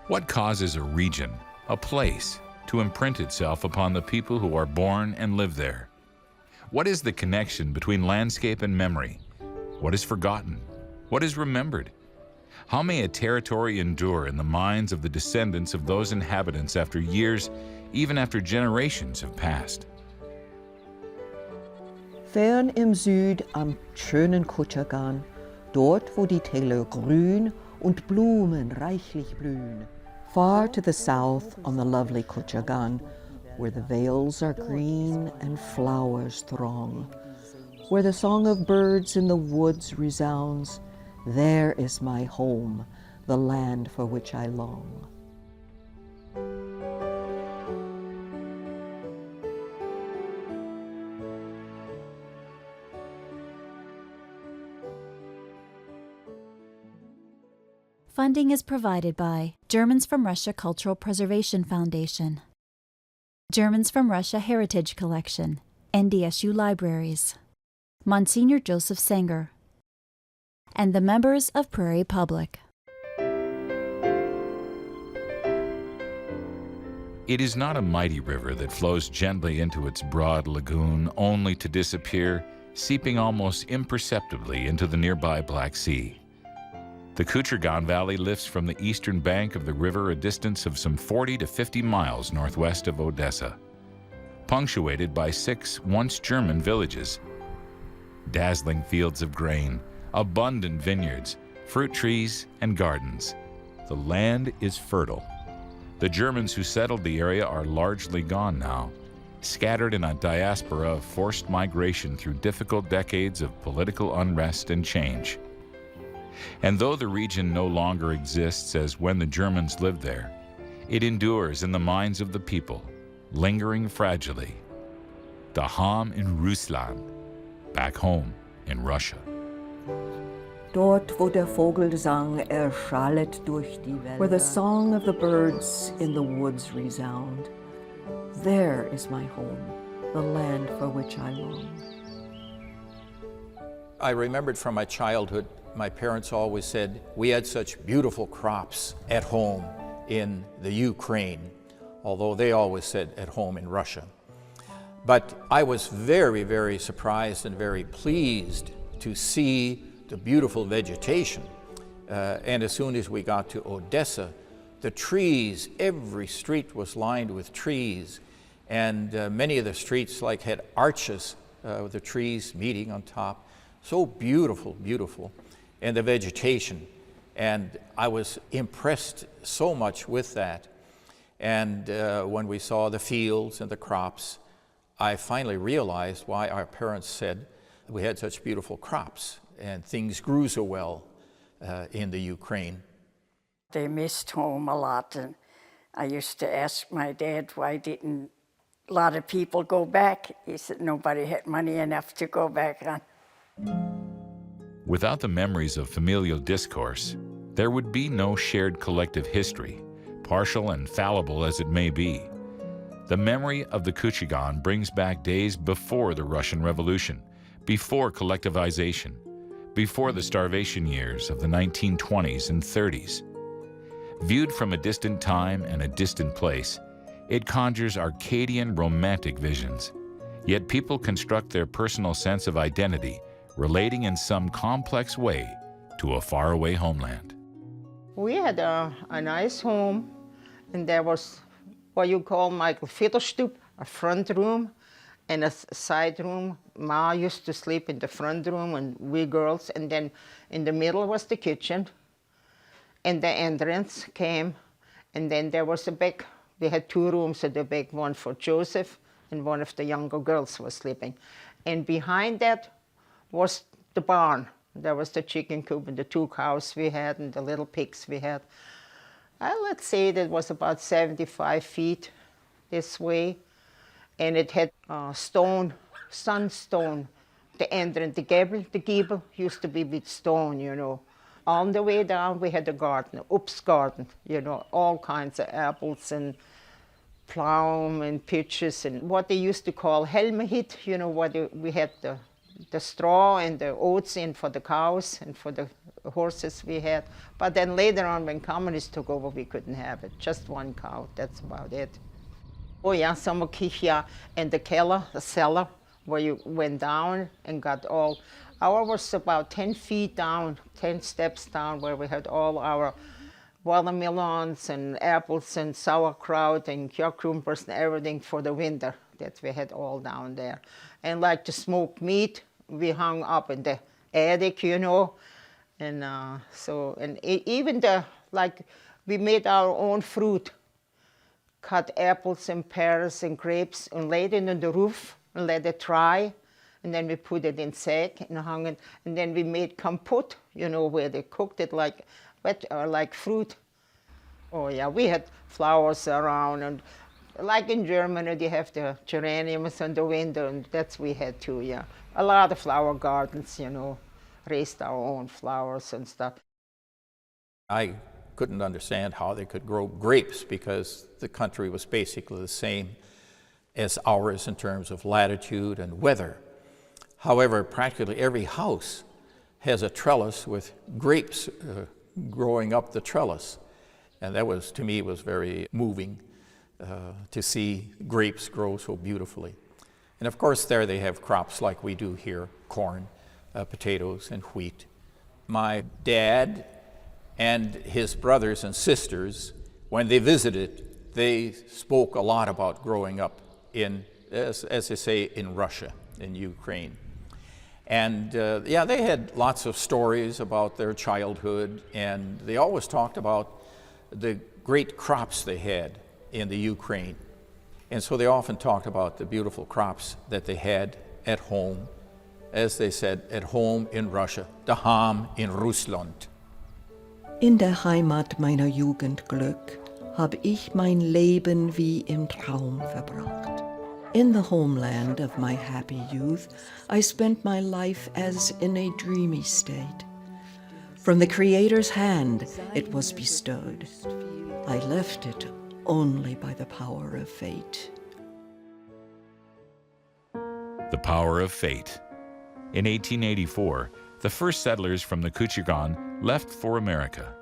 What causes a region, a place, to imprint itself upon the people who are born and live there? What is the connection between landscape and memory? What is forgotten? What is remembered? How may a territory endure in the minds of the descendants of those inhabitants after years, even after generations have passed? Fern im Süd am schönen Kutschergan, dort wo die Täler grün und Blumen reichlich blühen. Far to the south on the lovely Kutschergan, where the vales are green and flowers throng, where the song of birds in the woods resounds, there is my home, the land for which I long. Funding is provided by Germans from Russia Cultural Preservation Foundation, Germans from Russia Heritage Collection, NDSU Libraries, Monsignor Joseph Sanger, and the members of Prairie Public. It is not a mighty river that flows gently into its broad lagoon only to disappear, seeping almost imperceptibly into the nearby Black Sea. The Kuchergan Valley lifts from the eastern bank of the river a distance of some 40 to 50 miles northwest of Odessa, punctuated by 6 once German villages. Dazzling fields of grain, abundant vineyards, fruit trees, and gardens. The land is fertile. The Germans who settled the area are largely gone now, scattered in a diaspora of forced migration through difficult decades of political unrest and change. And though the region no longer exists as when the Germans lived there, it endures in the minds of the people, lingering fragilely. Daheim in Russland, back home in Russia. Dort, wo der Vogelsang erschallet durch die Wälder, where the song of the birds in the woods resound, there is my home, the land for which I long. I remembered from my childhood, my parents always said, we had such beautiful crops at home in the Ukraine, although they always said at home in Russia. But I was very, very surprised and very pleased to see the beautiful vegetation. And as soon as we got to Odessa, the trees, every street was lined with trees. And many of the streets had arches with the trees meeting on top. So beautiful, beautiful. And the vegetation. And I was impressed so much with that. And when we saw the fields and the crops, I finally realized why our parents said we had such beautiful crops and things grew so well in the Ukraine. They missed home a lot, and I used to ask my dad why didn't a lot of people go back. He said nobody had money enough to go back on. Without the memories of familial discourse, there would be no shared collective history, partial and fallible as it may be. The memory of the Kuchergan brings back days before the Russian Revolution, before collectivization, before the starvation years of the 1920s and 30s. Viewed from a distant time and a distant place, it conjures Arcadian romantic visions. Yet people construct their personal sense of identity relating in some complex way to a faraway homeland. We had a nice home, and there was what you call Michael Viertelstoep, a front room and a side room. Ma used to sleep in the front room, and we girls, and then in the middle was the kitchen, and the entrance came, and then there was a big, we had 2 rooms, the big one for Joseph, and one of the younger girls was sleeping. And behind that was the barn. There was the chicken coop and the 2 cows we had and the little pigs we had. Let's say that was about 75 feet this way. And it had stone, sandstone. The entrance, the gable used to be with stone, you know. On the way down, we had a garden, Obst garden, you know, all kinds of apples and plum and peaches and what they used to call helmehit, you know, we had the straw and the oats in for the cows and for the horses we had. But then later on, when communists took over, we couldn't have it. Just one cow, that's about it. Oh yeah, Samokichia and the keller, the cellar, where you went down and got all, ours was about 10 feet down, 10 steps down, where we had all our watermelons and apples and sauerkraut and cucumbers and everything for the winter that we had all down there. And like to smoke meat, we hung up in the attic, you know. And even we made our own fruit, cut apples and pears and grapes and laid it on the roof and let it dry. And then we put it in sack and hung it. And then we made compote, you know, where they cooked it like wet or like fruit. Oh yeah, we had flowers around, and like in Germany, they have the geraniums on the window, and that's we had too. Yeah, a lot of flower gardens, you know, raised our own flowers and stuff. I couldn't understand how they could grow grapes because the country was basically the same as ours in terms of latitude and weather. However, practically every house has a trellis with grapes growing up the trellis. And that was, to me, was very moving to see grapes grow so beautifully. And of course, there they have crops like we do here, corn, potatoes, and wheat. My dad and his brothers and sisters, when they visited, they spoke a lot about growing up in, as they say, in Russia, in Ukraine. And yeah, they had lots of stories about their childhood, and they always talked about the great crops they had in the Ukraine. And so they often talked about the beautiful crops that they had at home, as they said, at home in Russia, daheim in Russland. In der Heimat meiner Jugend Glück hab ich mein Leben wie im Traum verbracht. In the homeland of my happy youth, I spent my life as in a dreamy state. From the Creator's hand it was bestowed. I left it only by the power of fate. The power of fate. In 1884, the first settlers from the Kuchigan left for America.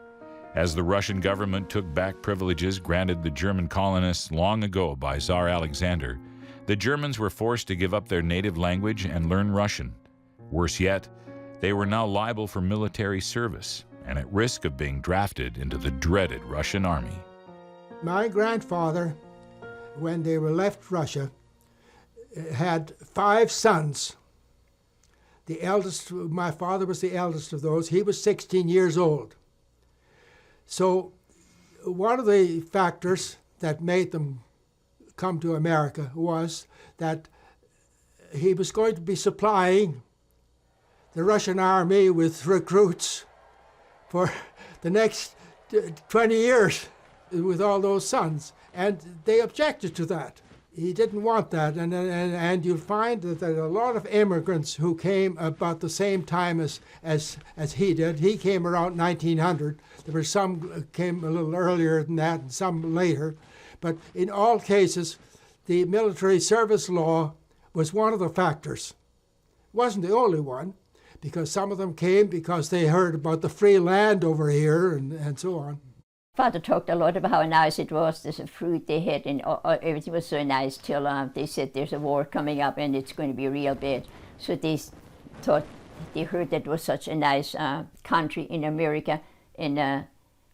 As the Russian government took back privileges granted the German colonists long ago by Tsar Alexander, the Germans were forced to give up their native language and learn Russian. Worse yet, they were now liable for military service and at risk of being drafted into the dreaded Russian army. My grandfather, when they were left Russia, had 5 sons. The eldest, my father was the eldest of those. He was 16 years old. So one of the factors that made them come to America was that he was going to be supplying the Russian army with recruits for the next 20 years with all those sons. And they objected to that. He didn't want that, and you'll find that there are a lot of immigrants who came about the same time as he did. He came around 1900. There were some came a little earlier than that, and some later. But in all cases, the military service law was one of the factors. It wasn't the only one, because some of them came because they heard about the free land over here and so on. Father talked a lot about how nice it was, there's a fruit they had, and everything was so nice till they said there's a war coming up and it's going to be real bad. So they thought, they heard that it was such a nice country in America, and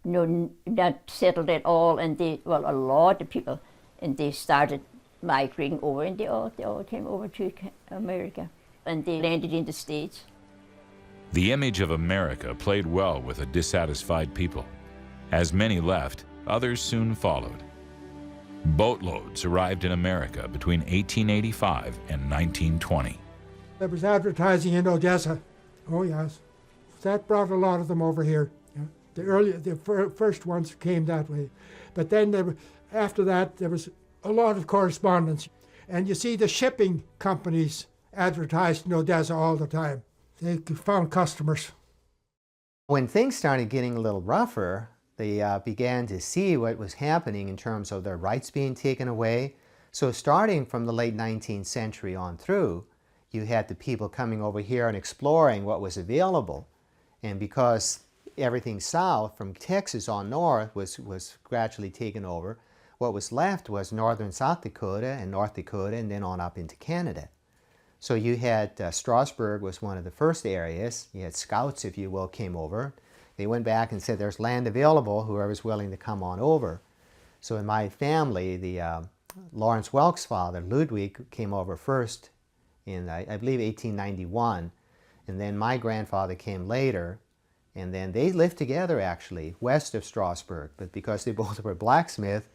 not settled at all, and a lot of people, and they started migrating over, and they all came over to America, and they landed in the States. The image of America played well with a dissatisfied people. As many left, others soon followed. Boatloads arrived in America between 1885 and 1920. There was advertising in Odessa. Oh yes, that brought a lot of them over here. Yeah. The first ones came that way, but then after that there was a lot of correspondence, and you see the shipping companies advertised in Odessa all the time. They found customers. When things started getting a little rougher, they began to see what was happening in terms of their rights being taken away. So starting from the late 19th century on through, you had the people coming over here and exploring what was available. And because everything south from Texas on north was gradually taken over, what was left was northern South Dakota and North Dakota and then on up into Canada. So you had Strasburg was one of the first areas. You had scouts, if you will, came over. They went back and said there's land available, whoever's willing to come on over. So in my family, the Lawrence Welk's father, Ludwig, came over first in, I believe, 1891. And then my grandfather came later. And then they lived together, actually, west of Strasburg. But because they both were blacksmiths,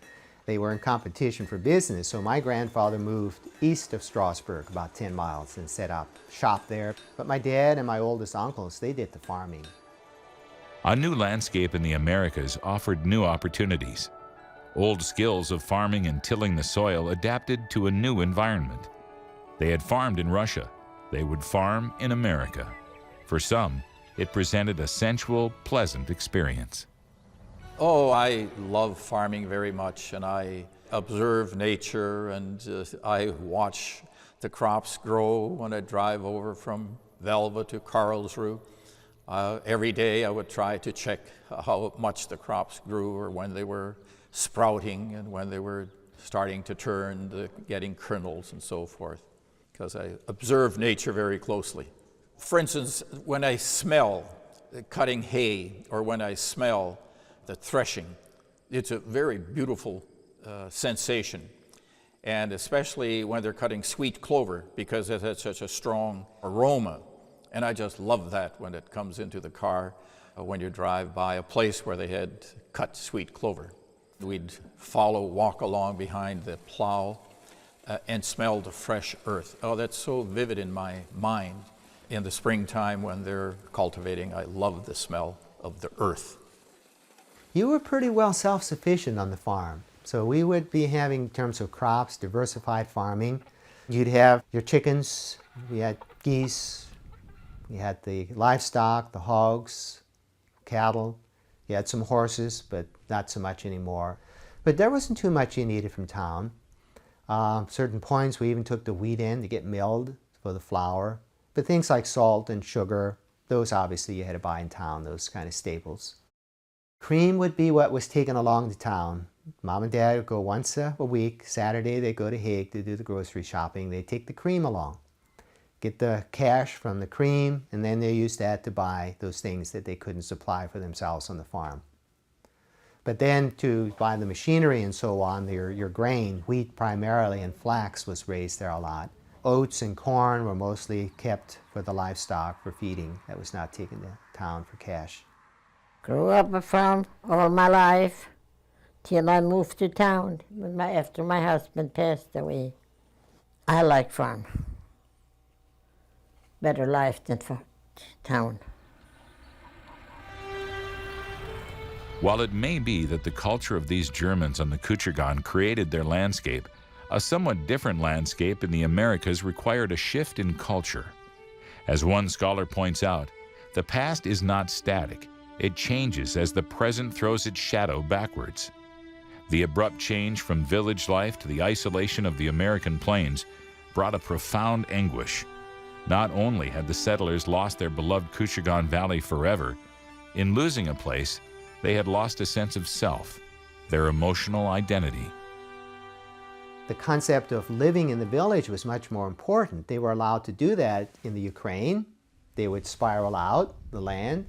they were in competition for business. So my grandfather moved east of Strasburg, about 10 miles, and set up shop there. But my dad and my oldest uncles, they did the farming. A new landscape in the Americas offered new opportunities. Old skills of farming and tilling the soil adapted to a new environment. They had farmed in Russia. They would farm in America. For some, it presented a sensual, pleasant experience. Oh, I love farming very much, and I observe nature, and I watch the crops grow when I drive over from Velva to Karlsruhe. Every day I would try to check how much the crops grew, or when they were sprouting and when they were starting to turn, getting kernels and so forth, because I observe nature very closely. For instance, when I smell cutting hay, or when I smell the threshing, it's a very beautiful sensation. And especially when they're cutting sweet clover, because it has such a strong aroma. And I just love that when it comes into the car, when you drive by a place where they had cut sweet clover. We'd walk along behind the plow and smell the fresh earth. Oh, that's so vivid in my mind. In the springtime when they're cultivating, I love the smell of the earth. You were pretty well self-sufficient on the farm. So we would be having, in terms of crops, diversified farming. You'd have your chickens, you had geese, you had the livestock, the hogs, cattle. You had some horses, but not so much anymore. But there wasn't too much you needed from town. Certain points we even took the wheat in to get milled for the flour. But things like salt and sugar, those obviously you had to buy in town, those kind of staples. Cream would be what was taken along to town. Mom and Dad would go once a week. Saturday they'd go to Hague to do the grocery shopping. They'd take the cream along, get the cash from the cream, and then they used that to buy those things that they couldn't supply for themselves on the farm. But then to buy the machinery and so on, your grain, wheat primarily and flax was raised there a lot. Oats and corn were mostly kept for the livestock for feeding. That was not taken to town for cash. Grew up a farm all my life till I moved to town after my husband passed away. I like farm. Better life than town. While it may be that the culture of these Germans on the Kutchergan created their landscape, a somewhat different landscape in the Americas required a shift in culture. As one scholar points out, the past is not static. It changes as the present throws its shadow backwards. The abrupt change from village life to the isolation of the American plains brought a profound anguish. Not only had the settlers lost their beloved Kutchergan Valley forever, in losing a place, they had lost a sense of self, their emotional identity. The concept of living in the village was much more important. They were allowed to do that in the Ukraine. They would spiral out the land,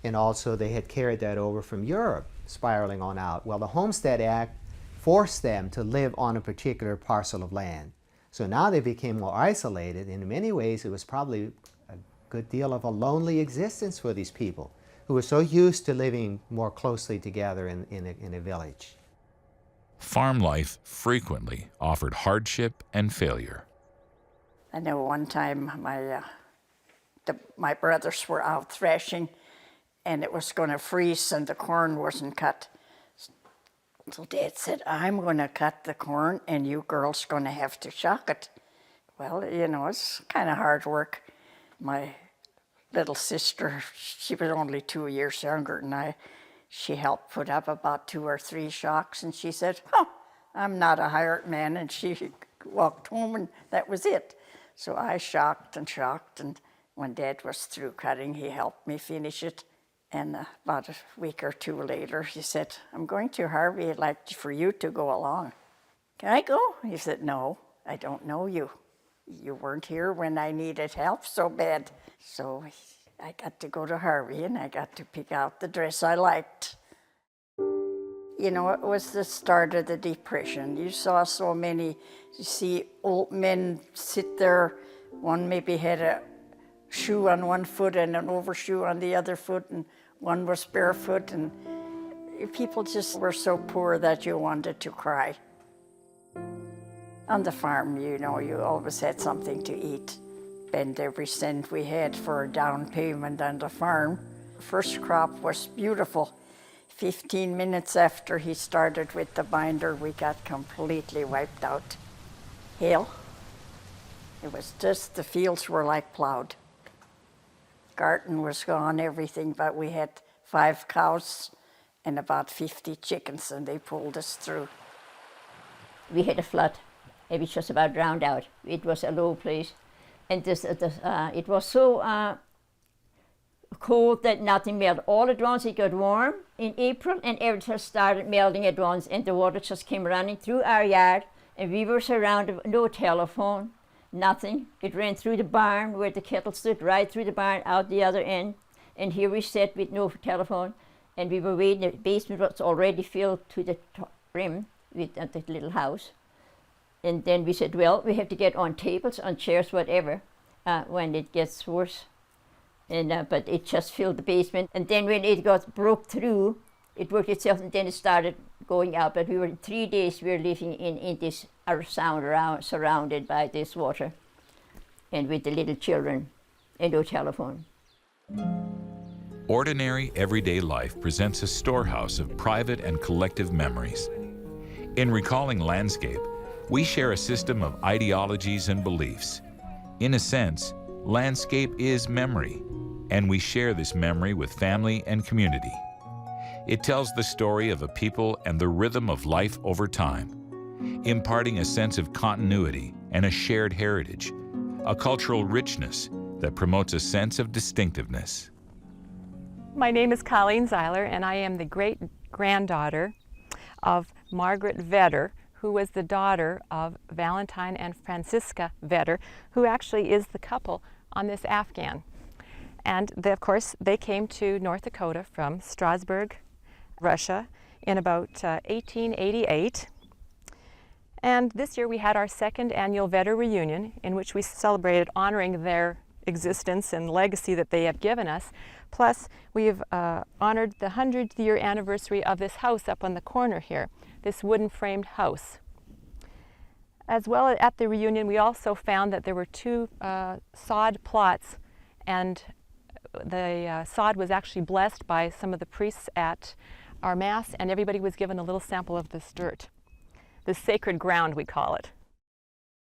and also they had carried that over from Europe, spiraling on out. Well, the Homestead Act forced them to live on a particular parcel of land. So now they became more isolated. In many ways, it was probably a good deal of a lonely existence for these people who were so used to living more closely together in a village. Farm life frequently offered hardship and failure. I know one time my brothers were out threshing, and it was going to freeze and the corn wasn't cut. So Dad said, I'm going to cut the corn and you girls going to have to shock it. Well, you know, it's kind of hard work. My little sister, she was only 2 years younger than I. She helped put up about 2 or 3 shocks, and she said, oh, I'm not a hired man, and she walked home, and that was it. So I shocked, and When Dad was through cutting, he helped me finish it. And about a week or two later, he said, I'm going to Harvey. I'd like for you to go along. Can I go? He said, no, I don't know you. You weren't here when I needed help so bad. So I got to go to Harvey, and I got to pick out the dress I liked. You know, it was the start of the Depression. You saw so many, you see old men sit there. One maybe had a shoe on one foot and an overshoe on the other foot, and one was barefoot, and people just were so poor that you wanted to cry. On the farm, you know, you always had something to eat. Spent every cent we had for a down payment on the farm. First crop was beautiful. 15 minutes after he started with the binder, we got completely wiped out. Hail. It was just, the fields were like plowed. Garden was gone, everything, but we had 5 cows and about 50 chickens, and they pulled us through. We had a flood. It was just about drowned out. It was a low place. And it was so cold that nothing melted. All at once it got warm in April, and everything started melting at once, and the water just came running through our yard, and we were surrounded, no telephone, nothing. It ran through the barn where the kettle stood, right through the barn, out the other end. And here we sat with no telephone, and we were waiting. The basement was already filled to the rim with the little house. And then we said, well, we have to get on tables, on chairs, whatever, when it gets worse. And but it just filled the basement. And then when it got broke through, it worked itself, and then it started going out. But we were 3 days we were living in this surrounded by this water, and with the little children, and no telephone. Ordinary, everyday life presents a storehouse of private and collective memories. In Recalling Landscape, we share a system of ideologies and beliefs. In a sense, landscape is memory, and we share this memory with family and community. It tells the story of a people and the rhythm of life over time, imparting a sense of continuity and a shared heritage, a cultural richness that promotes a sense of distinctiveness. My name is Colleen Zeiler, and I am the great-granddaughter of Margaret Vetter, who was the daughter of Valentine and Francisca Vetter, who actually is the couple on this Afghan. And of course, they came to North Dakota from Strasbourg, Russia, in about 1888. And this year we had our second annual Vetter reunion, in which we celebrated honoring their existence and legacy that they have given us. Plus, we have honored the 100th year anniversary of this house up on the corner here, this wooden framed house. As well, at the reunion, we also found that there were 2 sod plots, and the sod was actually blessed by some of the priests at our Mass, and everybody was given a little sample of this dirt. The sacred ground, we call it.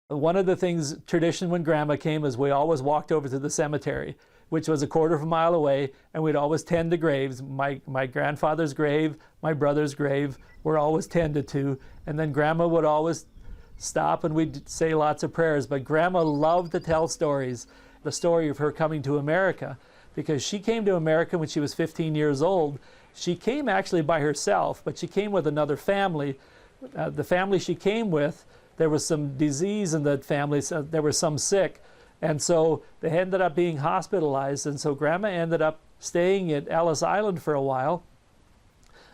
One of the things, tradition when Grandma came, is we always walked over to the cemetery, which was a quarter of a mile away, and we'd always tend the graves. My grandfather's grave, my brother's grave were always tended to, and then Grandma would always stop and we'd say lots of prayers. But Grandma loved to tell stories. The story of her coming to America, because she came to America when she was 15 years old. She came actually by herself, but she came with another family. The family she came with, there was some disease in that family, so there were some sick, and so they ended up being hospitalized, and so Grandma ended up staying at Ellis Island for a while.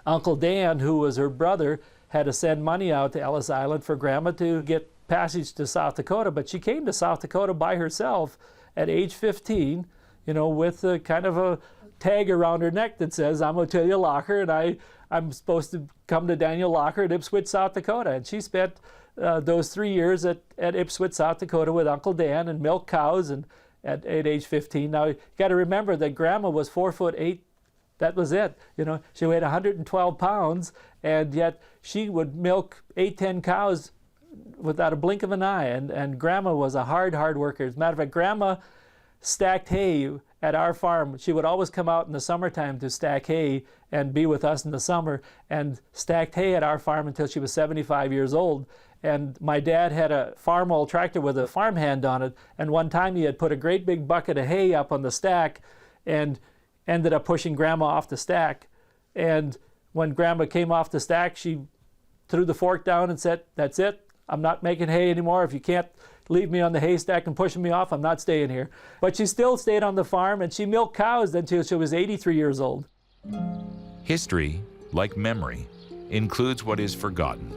Uncle Dan, who was her brother, had to send money out to Ellis Island for Grandma to get passage to South Dakota, but she came to South Dakota by herself at age 15, you know, with a kind of a tag around her neck that says, I'm Ottilia Locker, and I'm supposed to come to Daniel Locker at Ipswich, South Dakota. And she spent those 3 years at Ipswich, South Dakota with Uncle Dan and milk cows, and at age 15. Now, you got to remember that Grandma was 4'8". That was it. You know, she weighed 112 pounds, and yet she would milk 8-10 cows without a blink of an eye. And Grandma was a hard worker. As a matter of fact, Grandma stacked hay at our farm. She would always come out in the summertime to stack hay and be with us in the summer, and stacked hay at our farm until she was 75 years old. And my dad had a farm-oil tractor with a farmhand on it, and one time he had put a great big bucket of hay up on the stack and ended up pushing Grandma off the stack. And when Grandma came off the stack, she threw the fork down and said, "That's it, I'm not making hay anymore. If you can't leave me on the haystack and pushing me off, I'm not staying here." But she still stayed on the farm, and she milked cows until she was 83 years old. History, like memory, includes what is forgotten.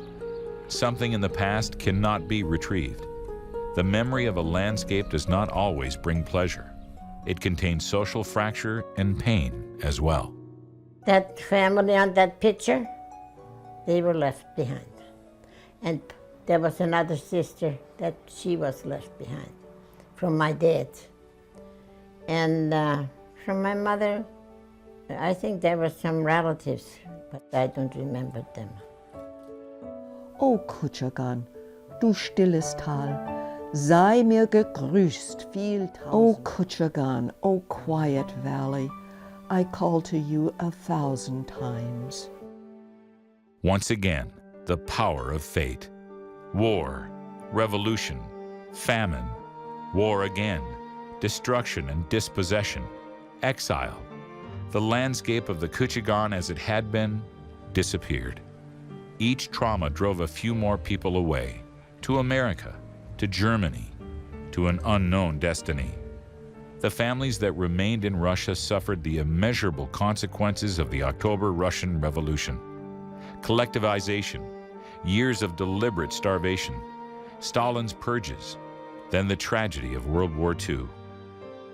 Something in the past cannot be retrieved. The memory of a landscape does not always bring pleasure. It contains social fracture and pain as well. That family on that picture, they were left behind. And there was another sister that she was left behind from my dad. And from my mother, I think there were some relatives, but I don't remember them. O Kutschaghan, du stilles Tal, sei mir gegrüßt viel tausend. O Kutschaghan, O quiet valley, I call to you 1,000 times. Once again, the power of fate. War, revolution, famine, war again, destruction and dispossession, exile. The landscape of the Kutschaghan as it had been disappeared. Each trauma drove a few more people away, to America, to Germany, to an unknown destiny. The families that remained in Russia suffered the immeasurable consequences of the October Russian Revolution. Collectivization, years of deliberate starvation, Stalin's purges, then the tragedy of World War II.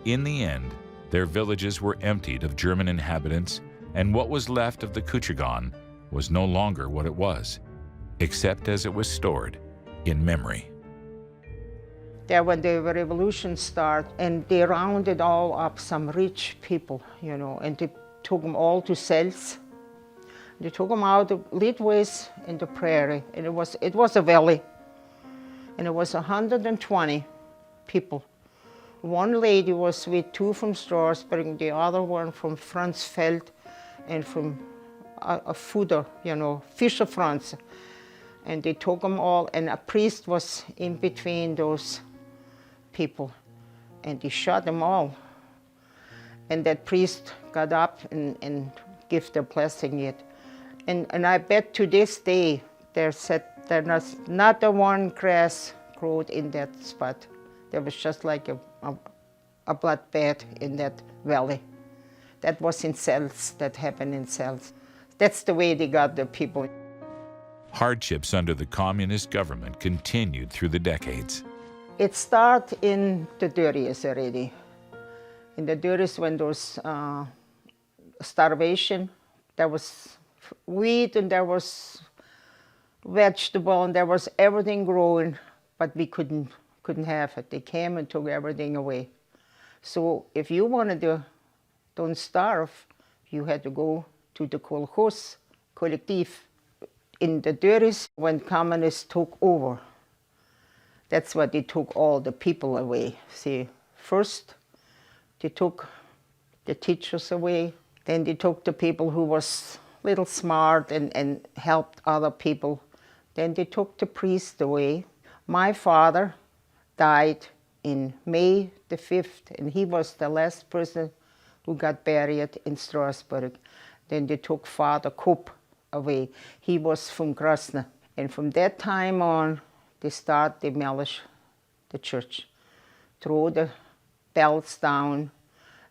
In the end, their villages were emptied of German inhabitants, and what was left of the Kutschaghan was no longer what it was, except as it was stored in memory. There when the revolution started, and they rounded all up some rich people, you know, and they took them all to cells. They took them out leadways in the prairie, and it was a valley, and it was 120 people. One lady was with 2 from Strasbourg, the other one from Franzfeld, and from a fooder, you know, Fischer Franz. And they took them all, and a priest was in between those people, and he shot them all. And that priest got up and gave the blessing yet. And I bet to this day, there's not a one grass growed in that spot. There was just like a bloodbath in that valley. That was in cells, that happened in cells. That's the way they got the people. Hardships under the communist government continued through the decades. It started in the 30s already. In the 30s when there was starvation, there was wheat and there was vegetable and there was everything growing, but we couldn't have it. They came and took everything away. So if you wanted to don't starve, you had to go to the kolkhoz, collective. In the 30s, when communists took over, that's what they took all the people away. See, first they took the teachers away, then they took the people who was little smart and helped other people. Then they took the priest away. My father died in May the 5th, and he was the last person who got buried in Strasbourg. Then they took Father Kopp away. He was from Krasny. And from that time on, they start to demolish the church. Throw the bells down,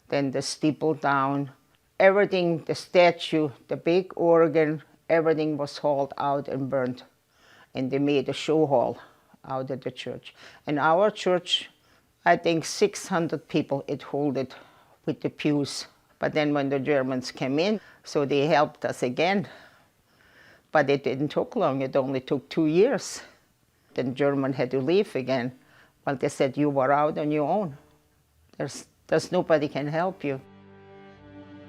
then the steeple down. Everything, the statue, the big organ, everything was hauled out and burned. And they made a show hall out of the church. And our church, I think 600 people it held it with the pews. But then when the Germans came in, so they helped us again. But it didn't take long, it only took 2 years. Then German had to leave again. Well, they said, you were out on your own. There's nobody can help you.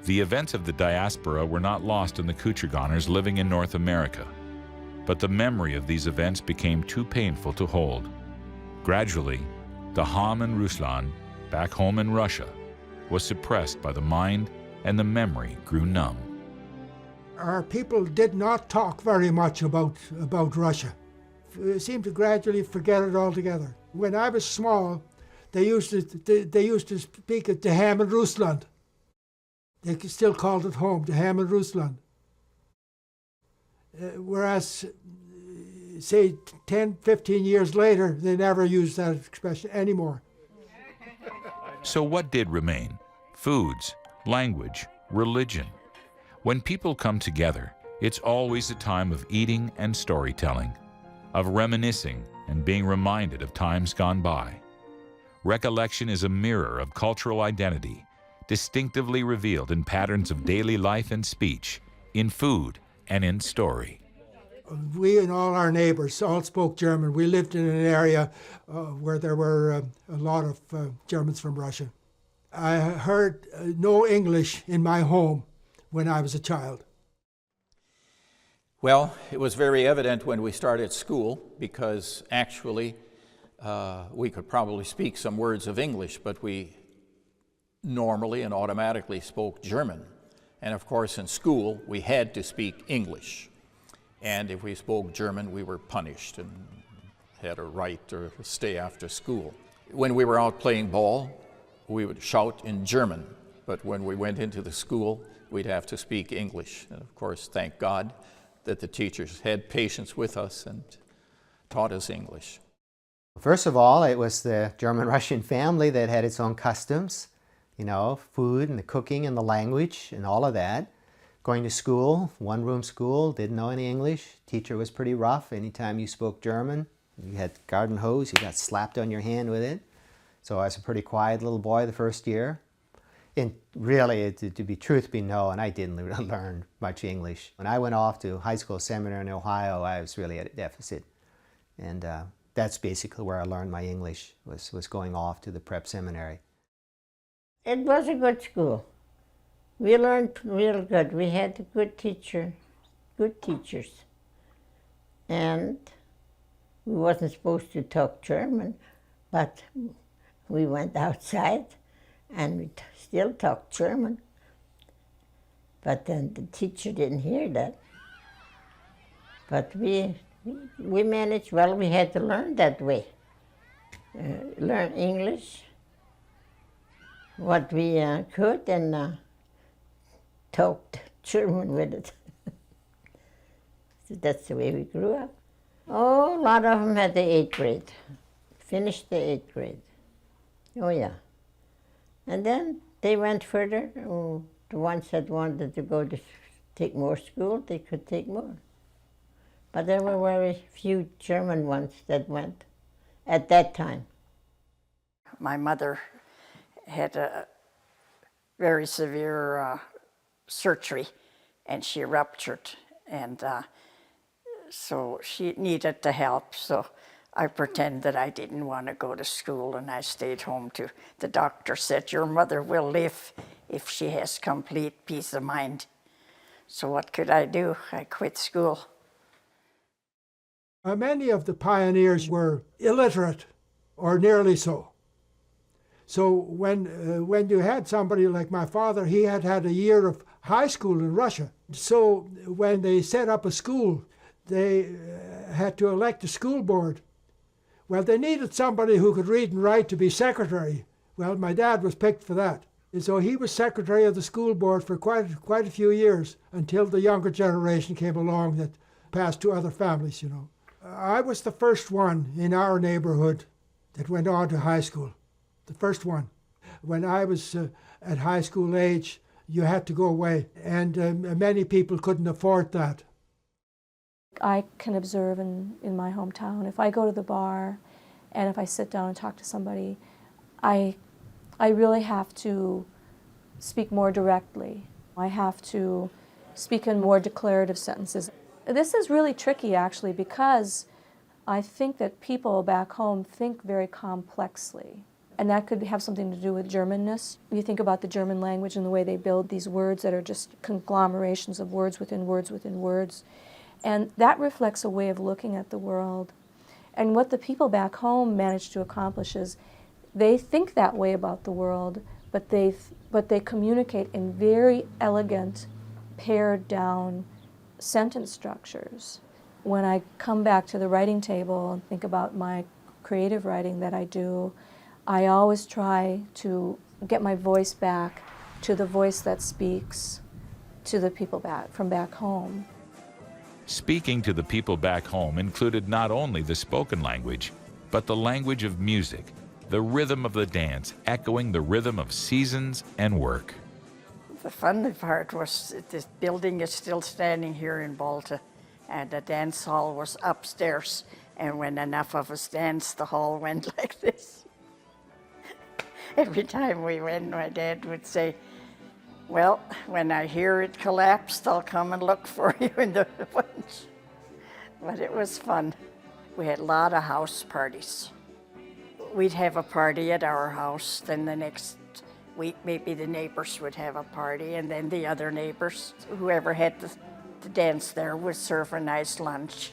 The events of the diaspora were not lost on the Kutschaghaners living in North America, but the memory of these events became too painful to hold. Gradually, the Ham in Ruslan, back home in Russia, was suppressed by the mind and the memory grew numb. Our people did not talk very much about Russia. Seemed to gradually forget it altogether. When I was small, they used to speak at the Hem in Rusland. They still called it home, the Hem in Rusland. Whereas, say, 10, 15 years later, they never used that expression anymore. So what did remain? Foods, language, religion. When people come together, it's always a time of eating and storytelling, of reminiscing and being reminded of times gone by. Recollection is a mirror of cultural identity, distinctively revealed in patterns of daily life and speech, in food and in story. We and all our neighbors all spoke German. We lived in an area where there were a lot of Germans from Russia. I heard no English in my home when I was a child. Well, it was very evident when we started school, because actually we could probably speak some words of English, but we normally and automatically spoke German. And of course, in school, we had to speak English. And if we spoke German, we were punished and had a right to stay after school. When we were out playing ball, we would shout in German, but when we went into the school, we'd have to speak English. And of course, thank God that the teachers had patience with us and taught us English. First of all, it was the German-Russian family that had its own customs, you know, food and the cooking and the language and all of that. Going to school, one-room school, didn't know any English. Teacher was pretty rough. Anytime you spoke German, you had garden hose, you got slapped on your hand with it. So I was a pretty quiet little boy the first year. And really, truth be known, I didn't learn much English. When I went off to high school seminary in Ohio, I was really at a deficit. And that's basically where I learned my English, was going off to the prep seminary. It was a good school. We learned real good. We had a good teachers. And we wasn't supposed to talk German, but we went outside and we still talked German. But then the teacher didn't hear that. But we managed well. We had to learn that way. Learn English, what we could, and talked German with it. So that's the way we grew up. Oh, a lot of them had the 8th grade, finished the 8th grade. Oh, yeah. And then they went further. Oh, the ones that wanted to go to take more school, they could take more. But there were very few German ones that went at that time. My mother had a very severe surgery, and she ruptured, and so she needed the help. So I pretended that I didn't want to go to school, and I stayed home too. The doctor said, "Your mother will live if she has complete peace of mind." So what could I do? I quit school. Many of the pioneers were illiterate, or nearly so. So when you had somebody like my father, he had had a year of high school in Russia. So when they set up a school, they had to elect a school board. Well, they needed somebody who could read and write to be secretary. Well, my dad was picked for that. And so he was secretary of the school board for quite a few years, until the younger generation came along that passed to other families, you know. I was the first one in our neighborhood that went on to high school. The first one. When I was at high school age, you had to go away, and many people couldn't afford that. I can observe in my hometown, if I go to the bar and if I sit down and talk to somebody, I really have to speak more directly. I have to speak in more declarative sentences. This is really tricky, actually, because I think that people back home think very complexly. And that could have something to do with Germanness. You think about the German language and the way they build these words that are just conglomerations of words within words within words. And that reflects a way of looking at the world. And what the people back home manage to accomplish is they think that way about the world, but they communicate in very elegant, pared down sentence structures. When I come back to the writing table and think about my creative writing that I do, I always try to get my voice back to the voice that speaks to the people from back home. Speaking to the people back home included not only the spoken language, but the language of music, the rhythm of the dance echoing the rhythm of seasons and work. The funny part was this building is still standing here in Balta, and the dance hall was upstairs, and when enough of us danced, the hall went like this. Every time we went, my dad would say, well, when I hear it collapsed, I'll come and look for you in the bunch. But it was fun. We had a lot of house parties. We'd have a party at our house, then the next week maybe the neighbors would have a party, and then the other neighbors, whoever had the dance there, would serve a nice lunch.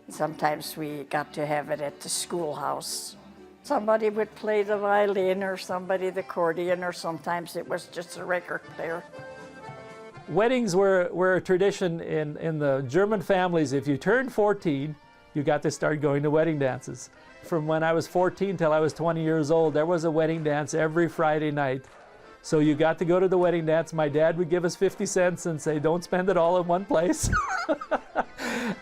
Sometimes we got to have it at the schoolhouse. Somebody would play the violin or somebody the accordion, or sometimes it was just a record player. Weddings were a tradition in the German families. If you turned 14, you got to start going to wedding dances. From when I was 14 till I was 20 years old, there was a wedding dance every Friday night. So you got to go to the wedding dance. My dad would give us 50 cents and say, don't spend it all in one place.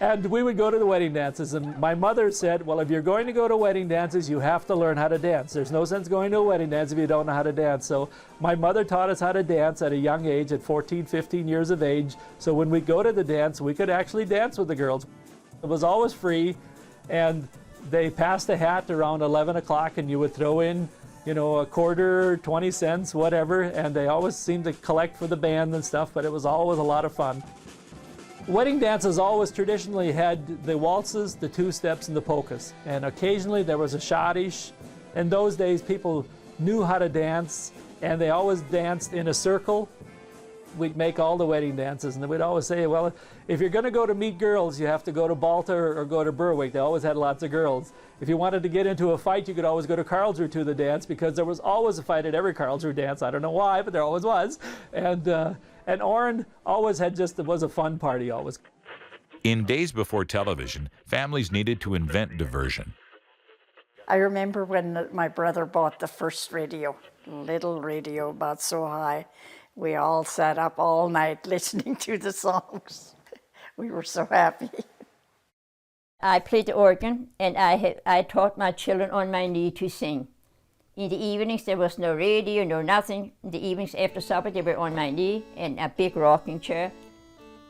And we would go to the wedding dances. And my mother said, well, if you're going to go to wedding dances, you have to learn how to dance. There's no sense going to a wedding dance if you don't know how to dance. So my mother taught us how to dance at a young age, at 14, 15 years of age. So when we go to the dance, we could actually dance with the girls. It was always free, and they passed a hat around 11 o'clock, and you would throw in, you know, a quarter, 20 cents, whatever, and they always seemed to collect for the band and stuff, but it was always a lot of fun. Wedding dances always traditionally had the waltzes, the two-steps, and the polkas, and occasionally there was a schottische. In those days, people knew how to dance, and they always danced in a circle. We'd make all the wedding dances, and we'd always say, well, if you're going to go to meet girls, you have to go to Balta or go to Berwick. They always had lots of girls. If you wanted to get into a fight, you could always go to Karlsruhe to the dance, because there was always a fight at every Karlsruhe dance. I don't know why, but there always was. And Oren always was a fun party, always. In days before television, families needed to invent diversion. I remember when my brother bought the first radio, little radio about so high. We all sat up all night listening to the songs. We were so happy. I played the organ, and I taught my children on my knee to sing. In the evenings, there was no radio, no nothing. In the evenings after supper, they were on my knee in a big rocking chair.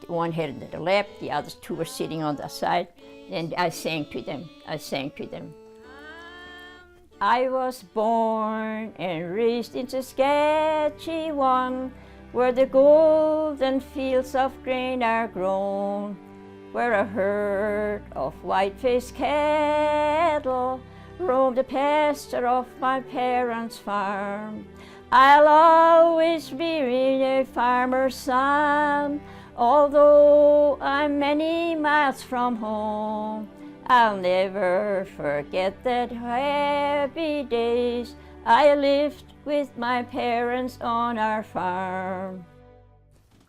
One head to the left, the other two were sitting on the side, and I sang to them. I was born and raised in Saskatchewan, where the golden fields of grain are grown, where a herd of white-faced cattle roam the pasture of my parents' farm. I'll always be a farmer's son, although I'm many miles from home. I'll never forget that happy days I lived with my parents on our farm.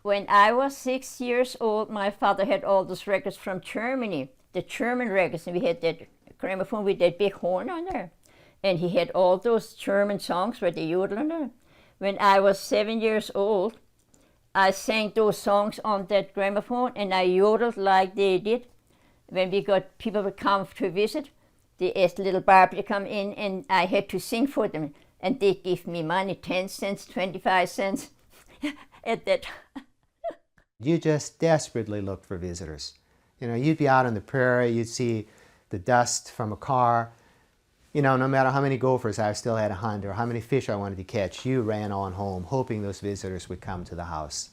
When I was 6 years old, my father had all those records from Germany, the German records, and we had that gramophone with that big horn on there. And he had all those German songs where they yodel on there. When I was 7 years old, I sang those songs on that gramophone, and I yodeled like they did. When people would come to visit, they asked little Barbie to come in, and I had to sing for them. And they give me money, 10 cents, 25 cents at that. You just desperately looked for visitors. You know, you'd be out on the prairie, you'd see the dust from a car. You know, no matter how many gophers I still had to hunt or how many fish I wanted to catch, you ran on home hoping those visitors would come to the house.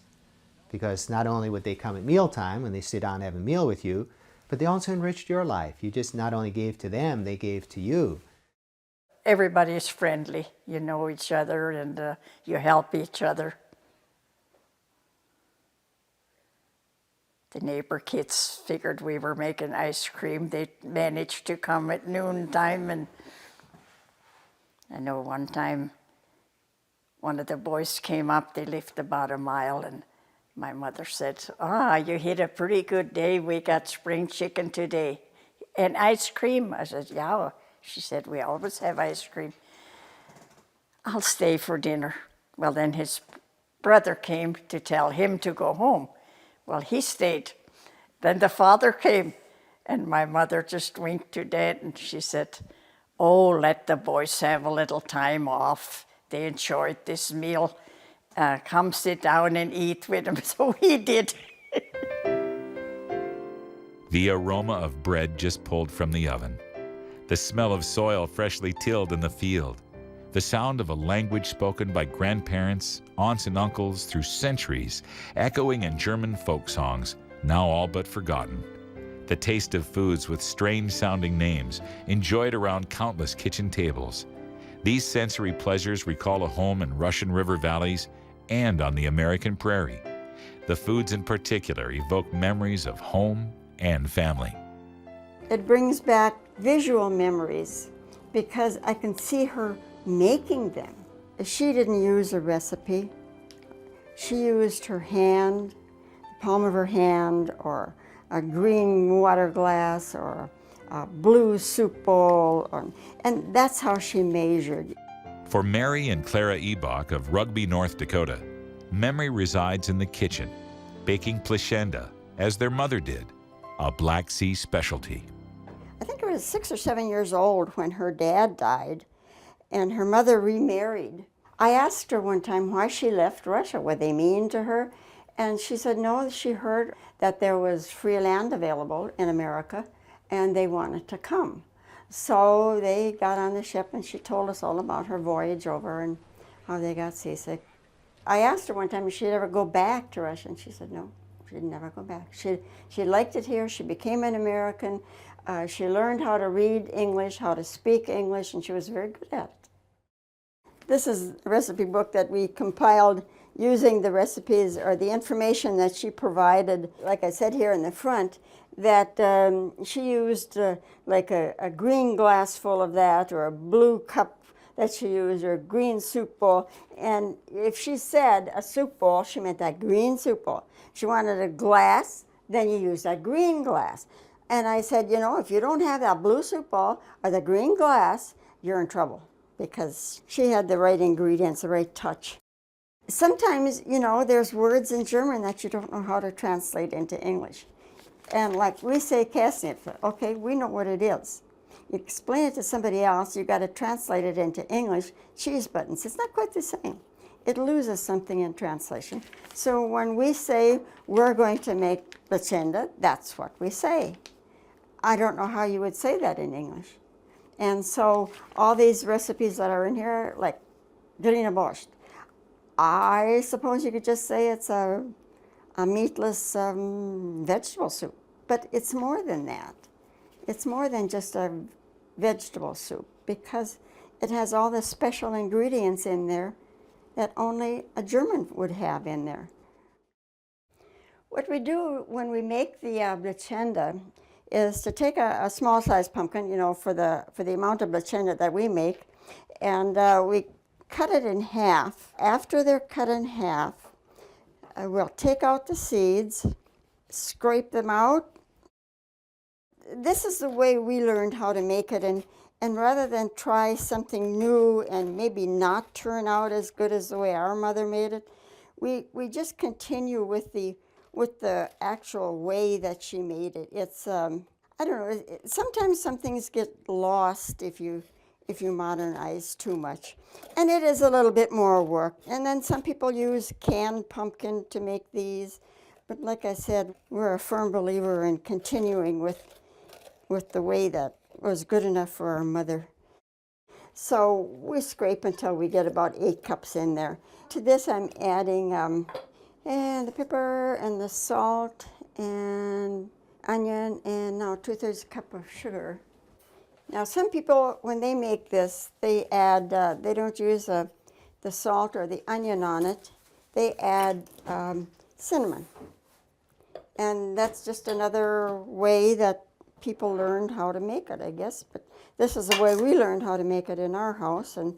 Because not only would they come at mealtime when they sit down and have a meal with you, but they also enriched your life. You just not only gave to them, they gave to you. Everybody's friendly. You know each other, and you help each other. The neighbor kids figured we were making ice cream. They managed to come at noontime, and I know one time one of the boys came up, they lived about a mile, and my mother said, you had a pretty good day, we got spring chicken today. And ice cream. I said, yeah. She said, we always have ice cream. I'll stay for dinner. Well, then his brother came to tell him to go home. Well, he stayed. Then the father came, and my mother just winked to Dad, and she said, oh, let the boys have a little time off. They enjoyed this meal. Come sit down and eat with them. So he did. The aroma of bread just pulled from the oven, the smell of soil freshly tilled in the field, the sound of a language spoken by grandparents, aunts and uncles through centuries, echoing in German folk songs, now all but forgotten. The taste of foods with strange-sounding names, enjoyed around countless kitchen tables. These sensory pleasures recall a home in Russian River valleys and on the American prairie. The foods in particular evoke memories of home and family. It brings back visual memories because I can see her making them. She didn't use a recipe. She used her hand, the palm of her hand, or a green water glass, or a blue soup bowl, and that's how she measured. For Mary and Clara Ebach of Rugby, North Dakota, memory resides in the kitchen, baking plichenda, as their mother did, a Black Sea specialty. I think I was 6 or 7 years old when her dad died, and her mother remarried. I asked her one time why she left Russia. Were they mean to her? And she said no, she heard that there was free land available in America, and they wanted to come. So they got on the ship, and she told us all about her voyage over and how they got seasick. I asked her one time if she'd ever go back to Russia, and she said no, she'd never go back. She liked it here. She became an American. She learned how to read English, how to speak English, and she was very good at it. This is a recipe book that we compiled using the recipes or the information that she provided, like I said here in the front, that she used like a green glass full of that, or a blue cup that she used, or a green soup bowl. And if she said a soup bowl, she meant that green soup bowl. She wanted a glass, then you use that green glass. And I said, you know, if you don't have that blue soup bowl or the green glass, you're in trouble, because she had the right ingredients, the right touch. Sometimes, you know, there's words in German that you don't know how to translate into English. And like we say Käsenäpfel, okay, we know what it is. You explain it to somebody else, you got to translate it into English, cheese buttons. It's not quite the same. It loses something in translation. So when we say we're going to make plichenda, that's what we say. I don't know how you would say that in English. And so all these recipes that are in here, like grüne Borscht, I suppose you could just say it's a meatless vegetable soup. But it's more than that. It's more than just a vegetable soup, because it has all the special ingredients in there that only a German would have in there. What we do when we make the plichenda is to take a small-sized pumpkin, you know, for the amount of plichenda that we make, and we cut it in half. After they're cut in half, we'll take out the seeds, scrape them out. This is the way we learned how to make it, and rather than try something new and maybe not turn out as good as the way our mother made it, we just continue with the actual way that she made it. It's I don't know. Sometimes some things get lost if you modernize too much, and it is a little bit more work. And then some people use canned pumpkin to make these, but like I said, we're a firm believer in continuing with the way that was good enough for our mother. So we scrape until we get about 8 cups in there. To this I'm adding and the pepper and the salt and onion, and now 2/3 cup of sugar. Now some people, when they make this, they add, they don't use the salt or the onion on it, they add cinnamon. And that's just another way that people learned how to make it, I guess. But this is the way we learned how to make it in our house, and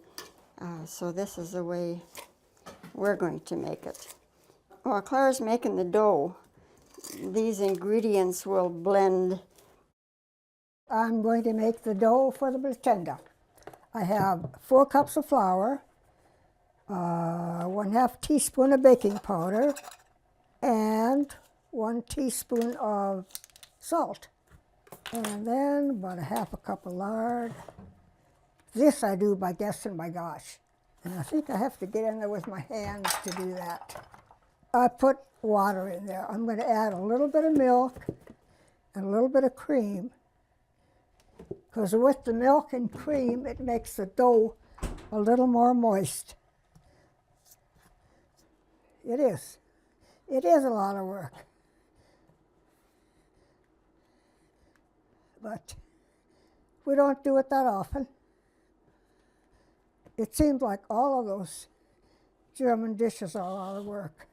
so this is the way we're going to make it. While Clara's making the dough, these ingredients will blend. I'm going to make the dough for the blichenda. I have 4 cups of flour, 1/2 teaspoon of baking powder, and 1 teaspoon of salt. And then about 1/2 cup of lard. This I do by guess and by gosh. And I think I have to get in there with my hands to do that. I put water in there. I'm going to add a little bit of milk and a little bit of cream, because with the milk and cream, it makes the dough a little more moist. It is. It is a lot of work. But we don't do it that often. It seems like all of those German dishes are a lot of work.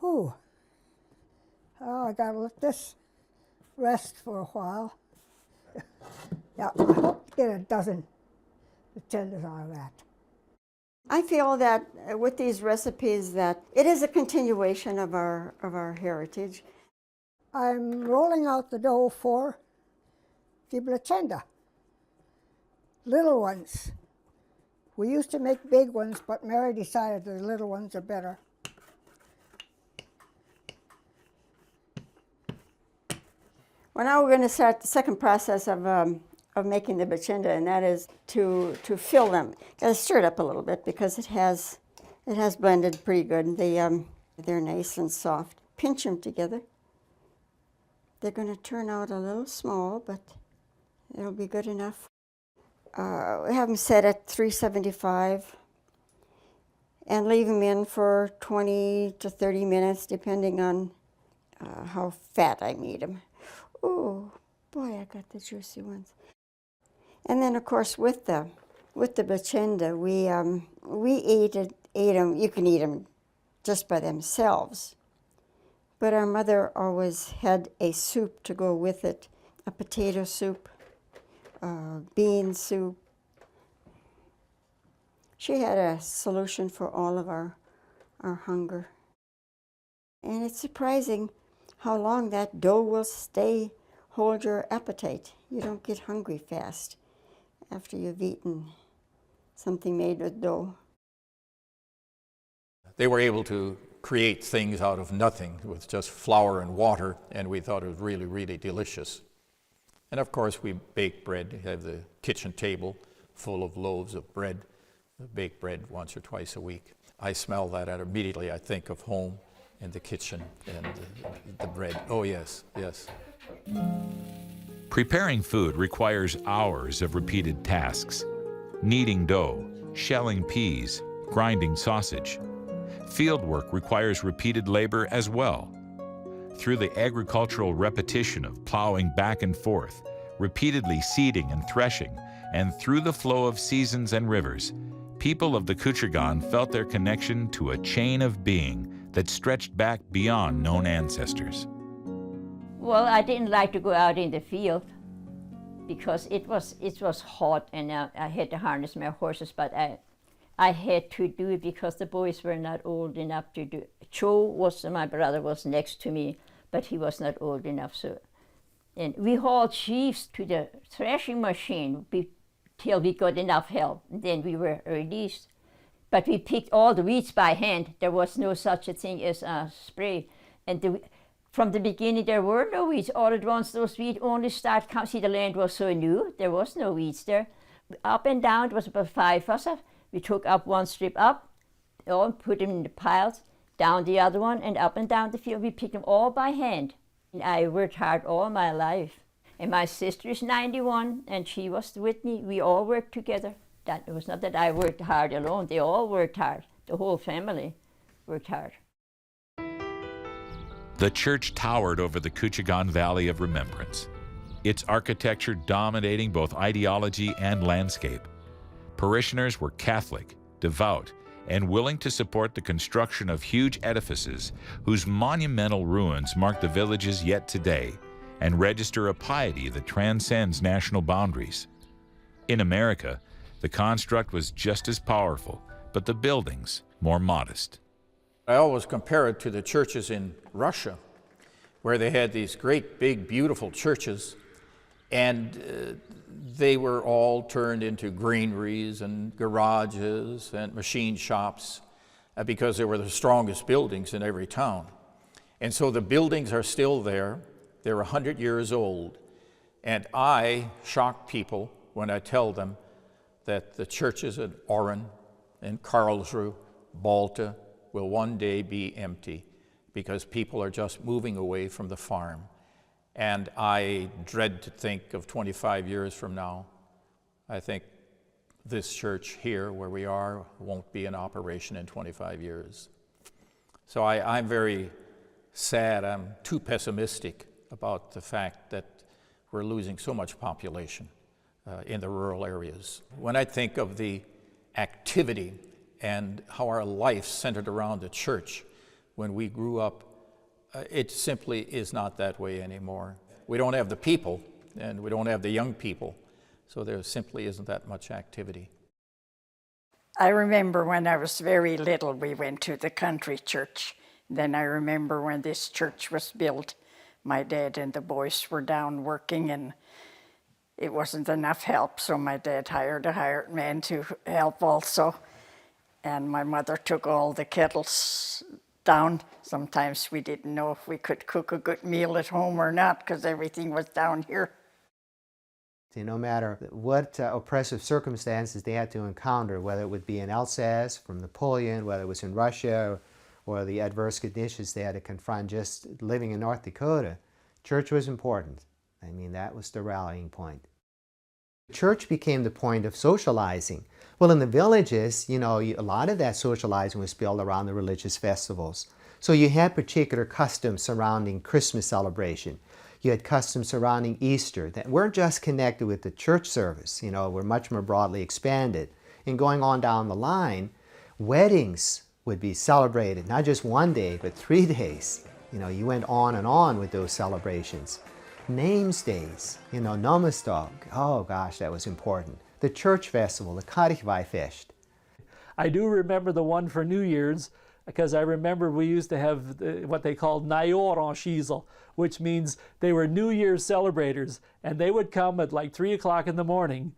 Whew. Oh, I gotta let this rest for a while. Yeah, I hope to get a dozen blichendas out of that. I feel that with these recipes that it is a continuation of our heritage. I'm rolling out the dough for the blichenda. Little ones. We used to make big ones, but Mary decided the little ones are better. Well, now we're going to start the second process of making the blichenda, and that is to fill them. Got to stir it up a little bit because it has blended pretty good. They're nice and soft. Pinch them together. They're going to turn out a little small, but it'll be good enough. We have them set at 375 and leave them in for 20 to 30 minutes, depending on how fat I need them. Oh, boy, I got the juicy ones. And then, of course, with the blichenda, we ate them. You can eat them just by themselves. But our mother always had a soup to go with it, a potato soup, bean soup. She had a solution for all of our hunger. And it's surprising how long that dough will hold your appetite. You don't get hungry fast after you've eaten something made with dough. They were able to create things out of nothing with just flour and water, and we thought it was really, really delicious. And of course, we bake bread. We have the kitchen table full of loaves of bread. We bake bread once or twice a week. I smell that, and immediately I think of home and the kitchen and the bread. Oh, yes, yes. Preparing food requires hours of repeated tasks. Kneading dough, shelling peas, grinding sausage. Field work requires repeated labor as well. Through the agricultural repetition of plowing back and forth, repeatedly seeding and threshing, and through the flow of seasons and rivers, people of the Couchigan felt their connection to a chain of being that stretched back beyond known ancestors. Well, I didn't like to go out in the field because it was hot, and I had to harness my horses, but I had to do it because the boys were not old enough to do it. Joe my brother was next to me, but he was not old enough. So, and we hauled sheaves to the threshing machine till we got enough help. And then we were released. But we picked all the weeds by hand. There was no such a thing as a spray. And from the beginning, there were no weeds. All at once, those weeds only started coming. See, the land was so new. There was no weeds there. Up and down, it was about 5 of us. We took up one strip up, put them in the piles, down the other one, and up and down the field. We picked them all by hand. And I worked hard all my life. And my sister is 91, and she was with me. We all worked together. It was not that I worked hard alone. They all worked hard. The whole family worked hard. The church towered over the Couchigan Valley of Remembrance, its architecture dominating both ideology and landscape. Parishioners were Catholic, devout, and willing to support the construction of huge edifices whose monumental ruins mark the villages yet today and register a piety that transcends national boundaries. In America, the construct was just as powerful, but the buildings more modest. I always compare it to the churches in Russia, where they had these great, big, beautiful churches, and they were all turned into granaries and garages and machine shops because they were the strongest buildings in every town. And so the buildings are still there. They're 100 years old. And I shock people when I tell them that the churches at Orrin and Karlsruhe, Balta, will one day be empty because people are just moving away from the farm. And I dread to think of 25 years from now. I think this church here where we are won't be in operation in 25 years. So I'm very sad. I'm too pessimistic about the fact that we're losing so much population in the rural areas. When I think of the activity and how our life centered around the church when we grew up, it simply is not that way anymore. We don't have the people, and we don't have the young people, so there simply isn't that much activity. I remember when I was very little, we went to the country church. Then I remember when this church was built, my dad and the boys were down working, and it wasn't enough help, so my dad hired a hired man to help also. And my mother took all the kettles down. Sometimes we didn't know if we could cook a good meal at home or not because everything was down here. See, no matter what oppressive circumstances they had to encounter, whether it would be in Alsace from Napoleon, whether it was in Russia, or the adverse conditions they had to confront just living in North Dakota, church was important. I mean, that was the rallying point. Church became the point of socializing. Well, in the villages, you know, a lot of that socializing was built around the religious festivals. So you had particular customs surrounding Christmas celebration. You had customs surrounding Easter that weren't just connected with the church service, you know, were much more broadly expanded. And going on down the line, weddings would be celebrated, not just one day, but 3 days. You know, you went on with those celebrations. Names days, you know, Namastag, oh gosh, that was important. The church festival, the Karigweihfest. I do remember the one for New Year's, because I remember we used to have what they called Nyårskisel, which means they were New Year's celebrators, and they would come at like 3 o'clock in the morning.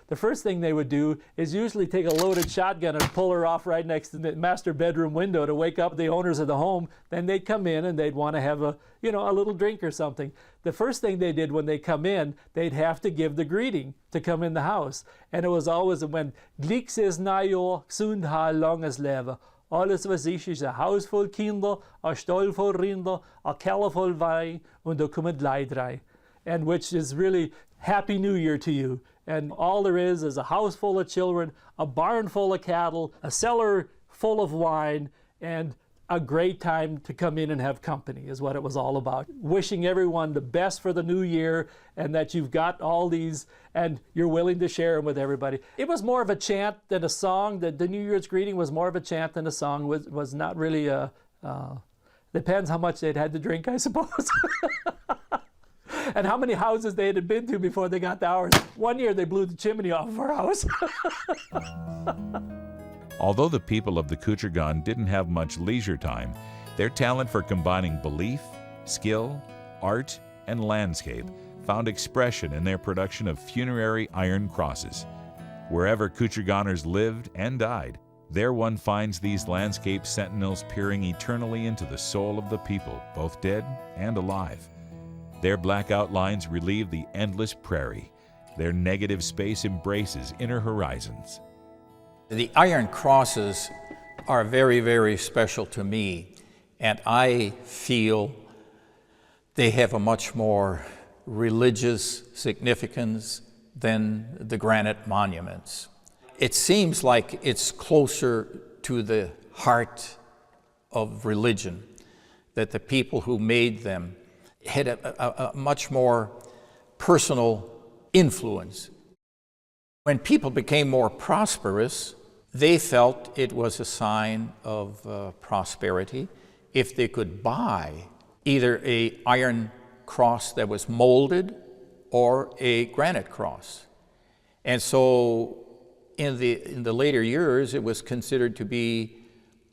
The first thing they would do is usually take a loaded shotgun and pull her off right next to the master bedroom window to wake up the owners of the home. Then they'd come in and they'd want to have a little drink or something. The first thing they did when they come in, they'd have to give the greeting to come in the house. And it was always when Glixes Nyår, Sundha Longes Leve. Alles was ich ist ein Haus voll Kinder, ein Stall voll Rinder, ein Keller voll Wein und da kommen Leid rein. And which is really Happy New Year to you. And all there is a house full of children, a barn full of cattle, a cellar full of wine, and a great time to come in and have company is what it was all about. Wishing everyone the best for the new year and that you've got all these and you're willing to share them with everybody. It was more of a chant than a song. The New Year's greeting was more of a chant than a song. Was not really depends how much they'd had to drink, I suppose. And how many houses they had been to before they got to ours. One year they blew the chimney off of our house. Although the people of the Kutchergan didn't have much leisure time, their talent for combining belief, skill, art, and landscape found expression in their production of funerary iron crosses. Wherever Kutcherganers lived and died, there one finds these landscape sentinels peering eternally into the soul of the people, both dead and alive. Their black outlines relieve the endless prairie. Their negative space embraces inner horizons. The iron crosses are very, very special to me, and I feel they have a much more religious significance than the granite monuments. It seems like it's closer to the heart of religion, that the people who made them had a much more personal influence. When people became more prosperous, they felt it was a sign of prosperity if they could buy either an iron cross that was molded or a granite cross. And so In the later years, it was considered to be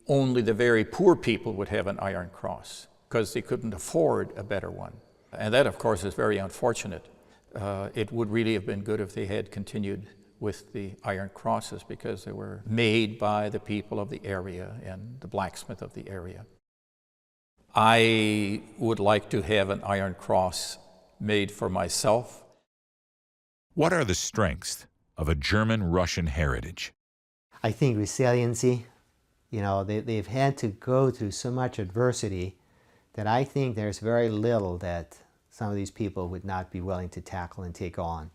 only the very poor people would have an iron cross because they couldn't afford a better one. And that, of course, is very unfortunate. It would really have been good if they had continued with the iron crosses because they were made by the people of the area and the blacksmith of the area. I would like to have an iron cross made for myself. What are the strengths of a German-Russian heritage? I think resiliency. You know, they've had to go through so much adversity that I think there's very little that some of these people would not be willing to tackle and take on.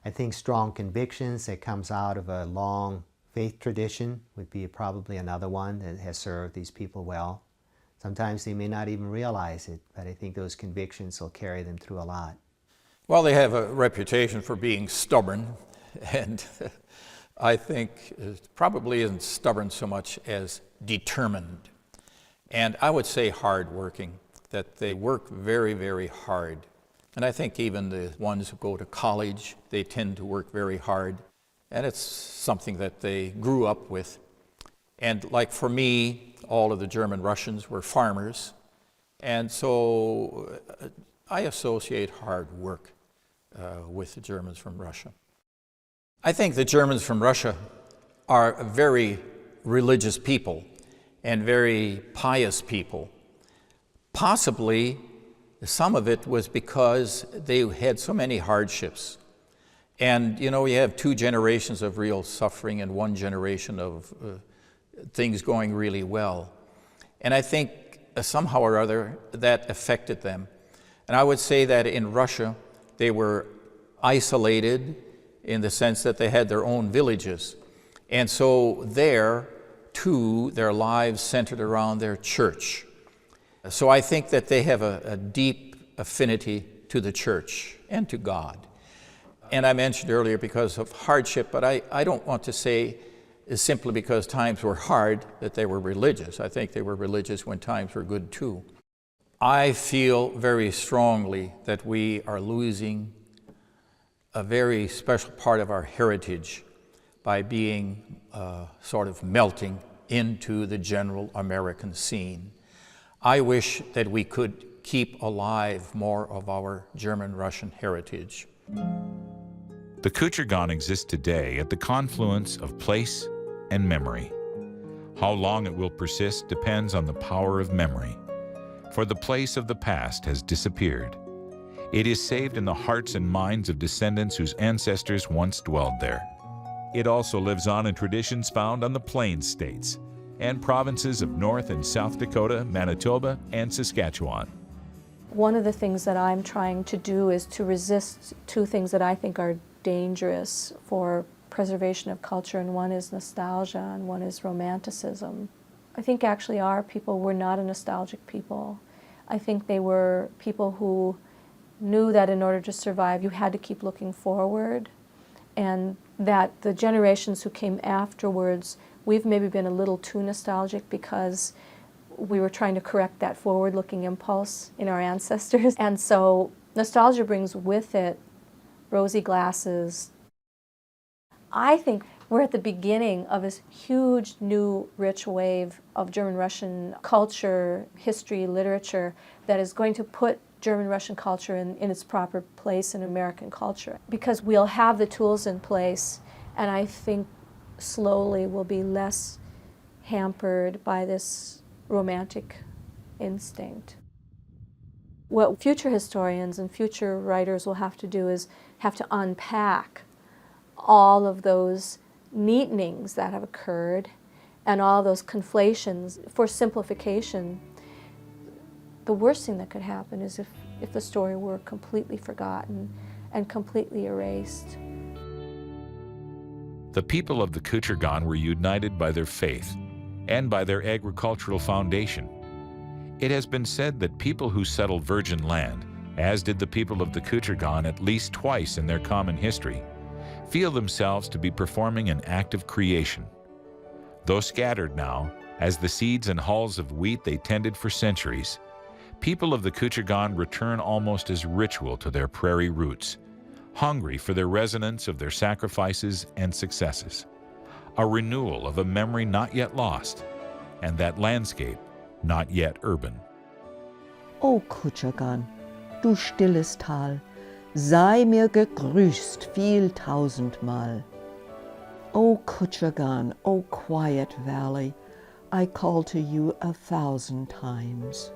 I think strong convictions that comes out of a long faith tradition would be probably another one that has served these people well. Sometimes they may not even realize it, but I think those convictions will carry them through a lot. Well, they have a reputation for being stubborn, and I think it probably isn't stubborn so much as determined. And I would say hardworking, that they work very, very hard. And I think even the ones who go to college, they tend to work very hard. And it's something that they grew up with. And like for me, all of the German Russians were farmers. And so I associate hard work with the Germans from Russia. I think the Germans from Russia are a very religious people and very pious people. Possibly some of it was because they had so many hardships. And you know, you have 2 generations of real suffering and 1 generation of things going really well. And I think somehow or other that affected them. And I would say that in Russia, they were isolated in the sense that they had their own villages. And so there, too, their lives centered around their church. So I think that they have a deep affinity to the church and to God. And I mentioned earlier because of hardship, but I don't want to say simply because times were hard that they were religious. I think they were religious when times were good too. I feel very strongly that we are losing a very special part of our heritage by being sort of melting into the general American scene. I wish that we could keep alive more of our German-Russian heritage. The Kuchergan exists today at the confluence of place and memory. How long it will persist depends on the power of memory, for the place of the past has disappeared. It is saved in the hearts and minds of descendants whose ancestors once dwelled there. It also lives on in traditions found on the Plains states and provinces of North and South Dakota, Manitoba, and Saskatchewan. One of the things that I'm trying to do is to resist 2 things that I think are dangerous for preservation of culture, and one is nostalgia and one is romanticism. I think actually our people were not a nostalgic people. I think they were people who knew that in order to survive you had to keep looking forward, and that the generations who came afterwards, we've maybe been a little too nostalgic because we were trying to correct that forward-looking impulse in our ancestors. And so nostalgia brings with it rosy glasses. I think we're at the beginning of this huge, new, rich wave of German-Russian culture, history, literature that is going to put German-Russian culture in its proper place in American culture. Because we'll have the tools in place, and I think slowly we'll be less hampered by this romantic instinct. What future historians and future writers will have to do is have to unpack all of those neatenings that have occurred and all those conflations for simplification. The worst thing that could happen is if the story were completely forgotten and completely erased. The people of the Kuchergan were united by their faith and by their agricultural foundation. It has been said that people who settled virgin land, as did the people of the Kuchergan at least twice in their common history, feel themselves to be performing an act of creation. Though scattered now, as the seeds and hulls of wheat they tended for centuries, people of the Kuchergan return almost as ritual to their prairie roots, hungry for their resonance of their sacrifices and successes. a renewal of a memory not yet lost, and that landscape not yet urban. O Kutschergan, du stilles Tal, sei mir gegrüßt viel tausendmal. O Kutschergan, O quiet valley, I call to you 1,000 times.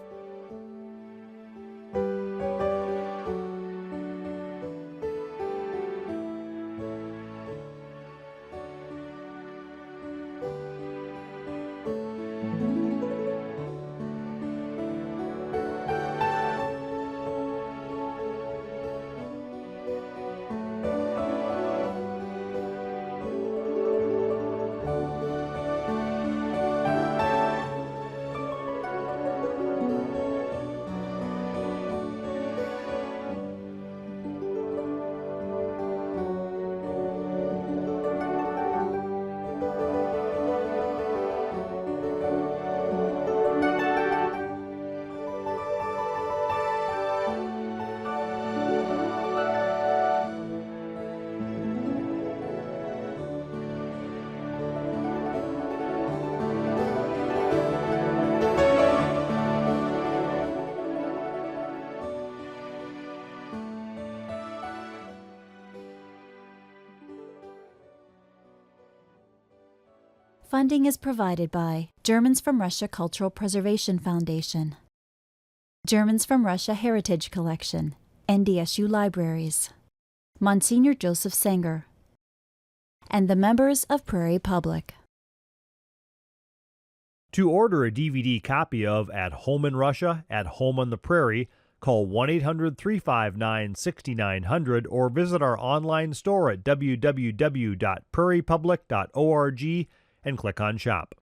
Funding is provided by Germans from Russia Cultural Preservation Foundation, Germans from Russia Heritage Collection, NDSU Libraries, Monsignor Joseph Sanger, and the members of Prairie Public. To order a DVD copy of At Home in Russia, At Home on the Prairie, call 1-800-359-6900 or visit our online store at www.prairiepublic.org and click on Shop.